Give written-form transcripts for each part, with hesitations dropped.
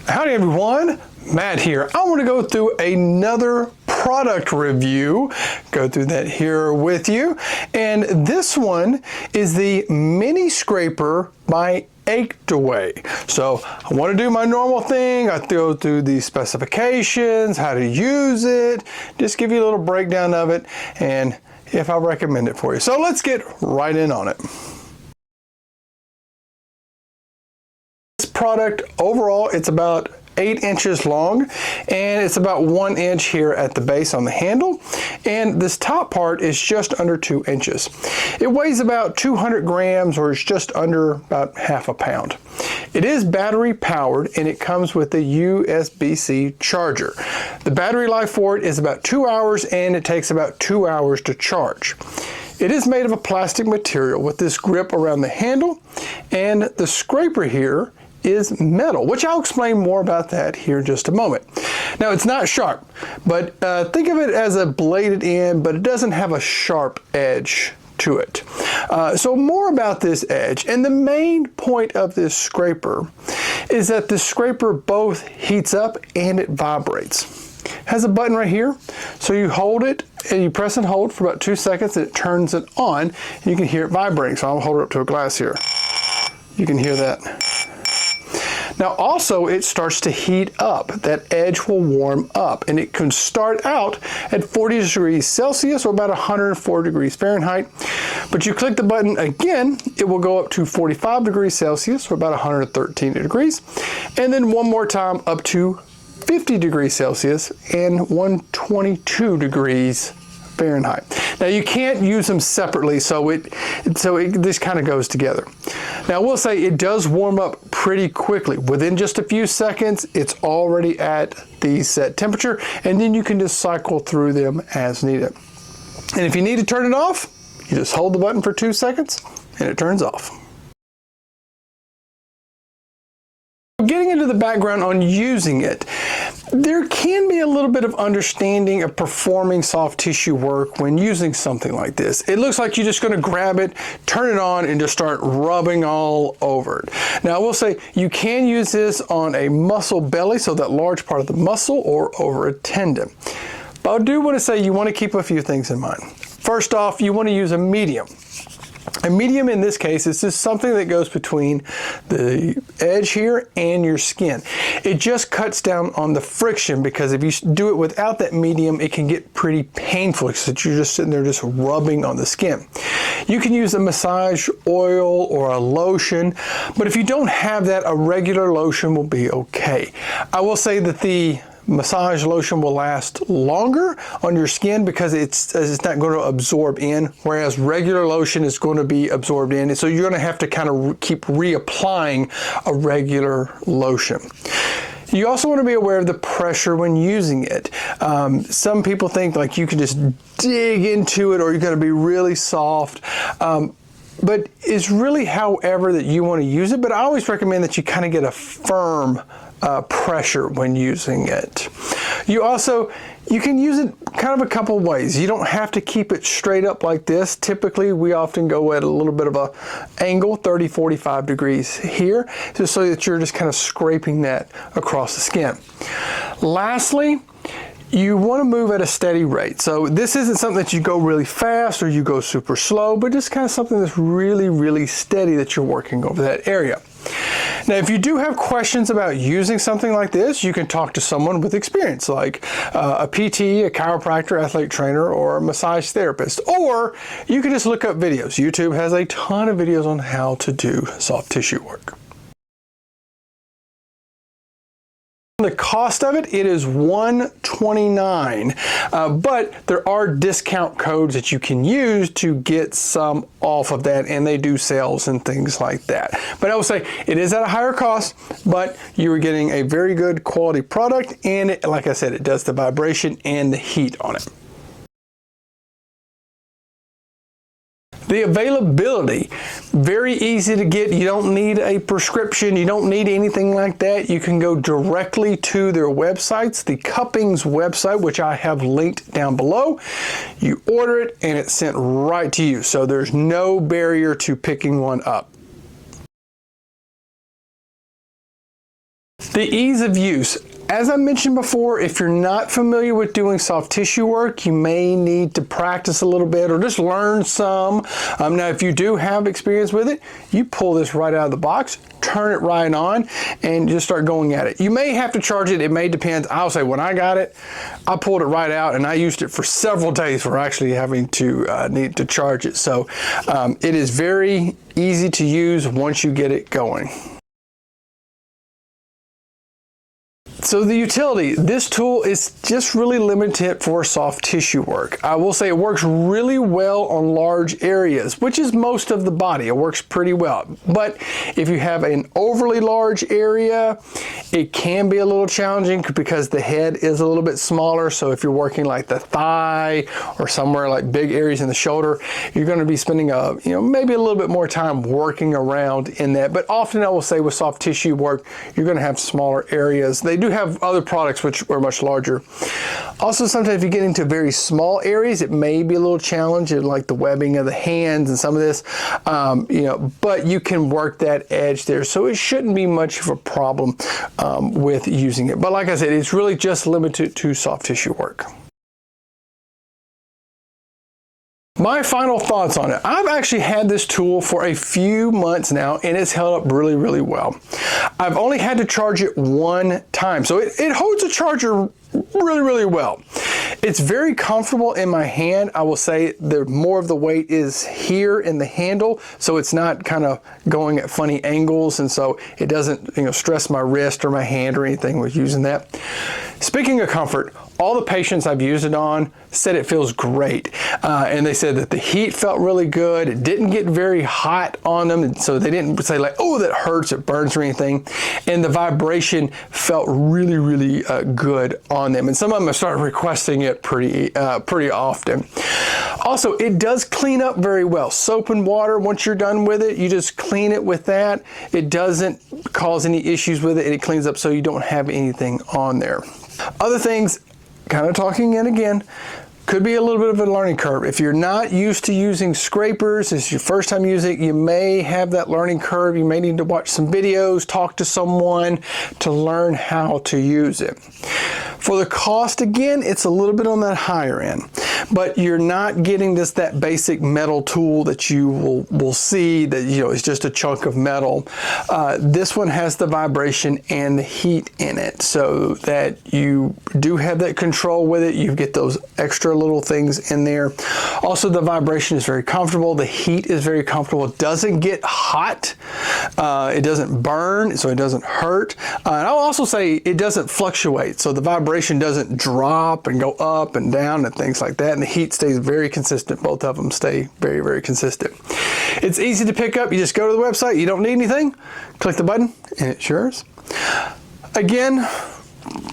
Howdy everyone, Matt here. I want to go through another product review, go through that here with you. And this one is the mini scraper by Achedaway. So I want to do my normal thing. I go through the specifications, how to use it, just give you a little breakdown of it and if I recommend it for you. So let's get right in on it. This product overall, it's about 8 inches long and it's about 1 inch here at the base on the handle, and this top part is just under 2 inches. It weighs about 200 grams, or it's just under about half a pound. It is battery powered and it comes with a USB-C charger. The battery life for it is about 2 hours and it takes about 2 hours to charge. It is made of a plastic material with this grip around the handle, and the scraper here is metal, which I'll explain more about that here in just a moment. Now, it's not sharp, but think of it as a bladed end, but it doesn't have a sharp edge to it. So more about this edge, and the main point of this scraper is that the scraper both heats up and it vibrates. It has a button right here, so you hold it and you press and hold for about 2 seconds and it turns it on and you can hear it vibrating. So I'll hold it up to a glass here. You can hear that. Now also it starts to heat up. That edge will warm up and it can start out at 40 degrees Celsius or about 104 degrees Fahrenheit. But you click the button again, it will go up to 45 degrees Celsius or about 113 degrees. And then one more time up to 50 degrees Celsius and 122 degrees Fahrenheit. Now you can't use them separately, so this kind of goes together. Now I will say it does warm up pretty quickly. Within just a few seconds, it's already at the set temperature, and then you can just cycle through them as needed. And if you need to turn it off, you just hold the button for 2 seconds and it turns off. Getting into the background on using it, there can be a little bit of understanding of performing soft tissue work when using something like this. It looks like you're just going to grab it, turn it on, and just start rubbing all over it. Now I will say you can use this on a muscle belly, so that large part of the muscle, or over a tendon. But I do want to say you want to keep a few things in mind. First off, you want to use a medium. A medium in this case is just something that goes between the edge here and your skin. It just cuts down on the friction, because if you do it without that medium, it can get pretty painful because you're just sitting there just rubbing on the skin. You can use a massage oil or a lotion, but if you don't have that, a regular lotion will be okay. I will say that the massage lotion will last longer on your skin because it's not going to absorb in, whereas regular lotion is going to be absorbed in. So you're going to have to kind of keep reapplying a regular lotion. You also want to be aware of the pressure when using it. Some people think like you can just dig into it or you're going to be really soft. But it's really however that you want to use it. But I always recommend that you kind of get a firm pressure when using it. You can use it kind of a couple ways. You don't have to keep it straight up like this. Typically, we often go at a little bit of a angle, 30, 45 degrees here, just so that you're just kind of scraping that across the skin. Lastly, you want to move at a steady rate. So this isn't something that you go really fast or you go super slow, but just kind of something that's really, really steady that you're working over that area. Now, if you do have questions about using something like this, you can talk to someone with experience, like a PT, a chiropractor, athletic trainer, or a massage therapist. Or you can just look up videos. YouTube has a ton of videos on how to do soft tissue work. The cost of it is $129, but there are discount codes that you can use to get some off of that, and they do sales and things like that. But I will say it is at a higher cost, but you are getting a very good quality product, and it, like I said, it does the vibration and the heat on it. The availability, very easy to get. You don't need a prescription. You don't need anything like that. You can go directly to their websites, the Cuppings website, which I have linked down below. You order it and it's sent right to you. So there's no barrier to picking one up. The ease of use. As I mentioned before, if you're not familiar with doing soft tissue work, you may need to practice a little bit or just learn some. Now, if you do have experience with it, you pull this right out of the box, turn it right on, and just start going at it. You may have to charge it. It may depend. I'll say when I got it, I pulled it right out and I used it for several days for actually having to need to charge it. So it is very easy to use once you get it going. So the utility, this tool is just really limited for soft tissue work. I will say it works really well on large areas, which is most of the body. It works pretty well. But if you have an overly large area, it can be a little challenging because the head is a little bit smaller. So if you're working like the thigh or somewhere like big areas in the shoulder, you're going to be spending maybe a little bit more time working around in that. But often I will say with soft tissue work, you're going to have smaller areas. They do have other products which are much larger. Also, sometimes if you get into very small areas, it may be a little challenging, like the webbing of the hands and some of this, but you can work that edge there. So it shouldn't be much of a problem with using it. But like I said, it's really just limited to soft tissue work. My final thoughts on it. I've actually had this tool for a few months now and it's held up really, really well. I've only had to charge it one time. So it holds a charger really, really well. It's very comfortable in my hand. I will say more of the weight is here in the handle, so it's not kind of going at funny angles, and so it doesn't stress my wrist or my hand or anything with using that. Speaking of comfort, all the patients I've used it on said it feels great. And they said that the heat felt really good. It didn't get very hot on them. And so they didn't say like, oh, that hurts, it burns or anything. And the vibration felt really, really good on them. And some of them have started requesting it pretty often. Also, it does clean up very well. Soap and water, once you're done with it, you just clean it with that. It doesn't cause any issues with it. And it cleans up so you don't have anything on there. Other things, kind of talking in again, could be a little bit of a learning curve. If you're not used to using scrapers, it's your first time using it, you may have that learning curve. You may need to watch some videos, talk to someone to learn how to use it. For the cost, again, it's a little bit on that higher end, but you're not getting that basic metal tool that you will see that is just a chunk of metal. This one has the vibration and the heat in it, so that you do have that control with it. You get those extra little things in there. Also, the vibration is very comfortable. The heat is very comfortable. It doesn't get hot. It doesn't burn, so it doesn't hurt. And I'll also say it doesn't fluctuate, so the vibration doesn't drop and go up and down and things like that. And the heat stays very consistent. Both of them stay very, very consistent. It's easy to pick up. You just go to the website. You don't need anything. Click the button and it's yours. Again,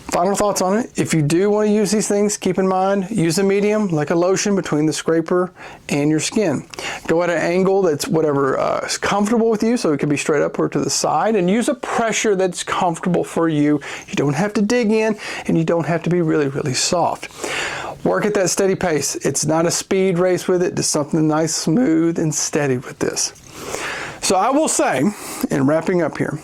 final thoughts on it. If you do want to use these things, keep in mind, use a medium like a lotion between the scraper and your skin. Go at an angle that's whatever is comfortable with you, so it can be straight up or to the side, and use a pressure that's comfortable for you. You don't have to dig in and you don't have to be really, really soft. Work at that steady pace. It's not a speed race with it. Just something nice, smooth, and steady with this. So I will say, in wrapping up here,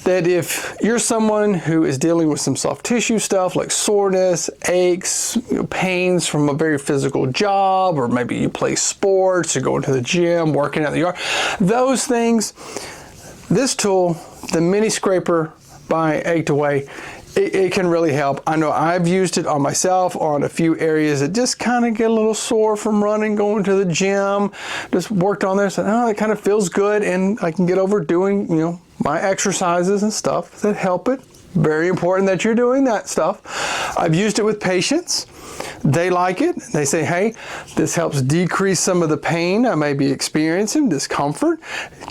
that if you're someone who is dealing with some soft tissue stuff like soreness, aches, pains from a very physical job, or maybe you play sports, or going to the gym, working out in the yard, those things, this tool, the mini scraper by Achedaway, it can really help. I know I've used it on myself on a few areas that just kind of get a little sore from running, going to the gym, just worked on there, said, oh, it kind of feels good, and I can get over doing, my exercises and stuff that help it. Very important that you're doing that stuff. I've used it with patients. They like it. They say, hey, this helps decrease some of the pain I may be experiencing, discomfort.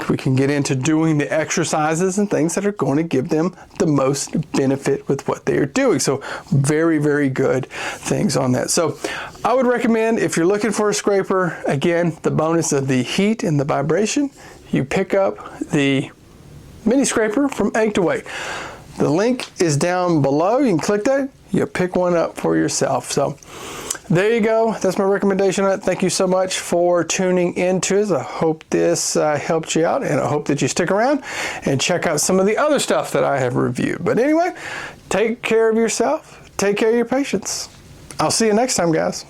We can get into doing the exercises and things that are going to give them the most benefit with what they are doing. So very, very good things on that. So I would recommend, if you're looking for a scraper, again, the bonus of the heat and the vibration, you pick up the mini scraper from Achedaway. The link is down below. You can click that. You pick one up for yourself. So There you go. That's my recommendation on it. Thank you so much for tuning into it. I hope this helped you out, and I hope that you stick around and check out some of the other stuff that I have reviewed. But anyway, take care of yourself. Take care of your patients. I'll see you next time, guys.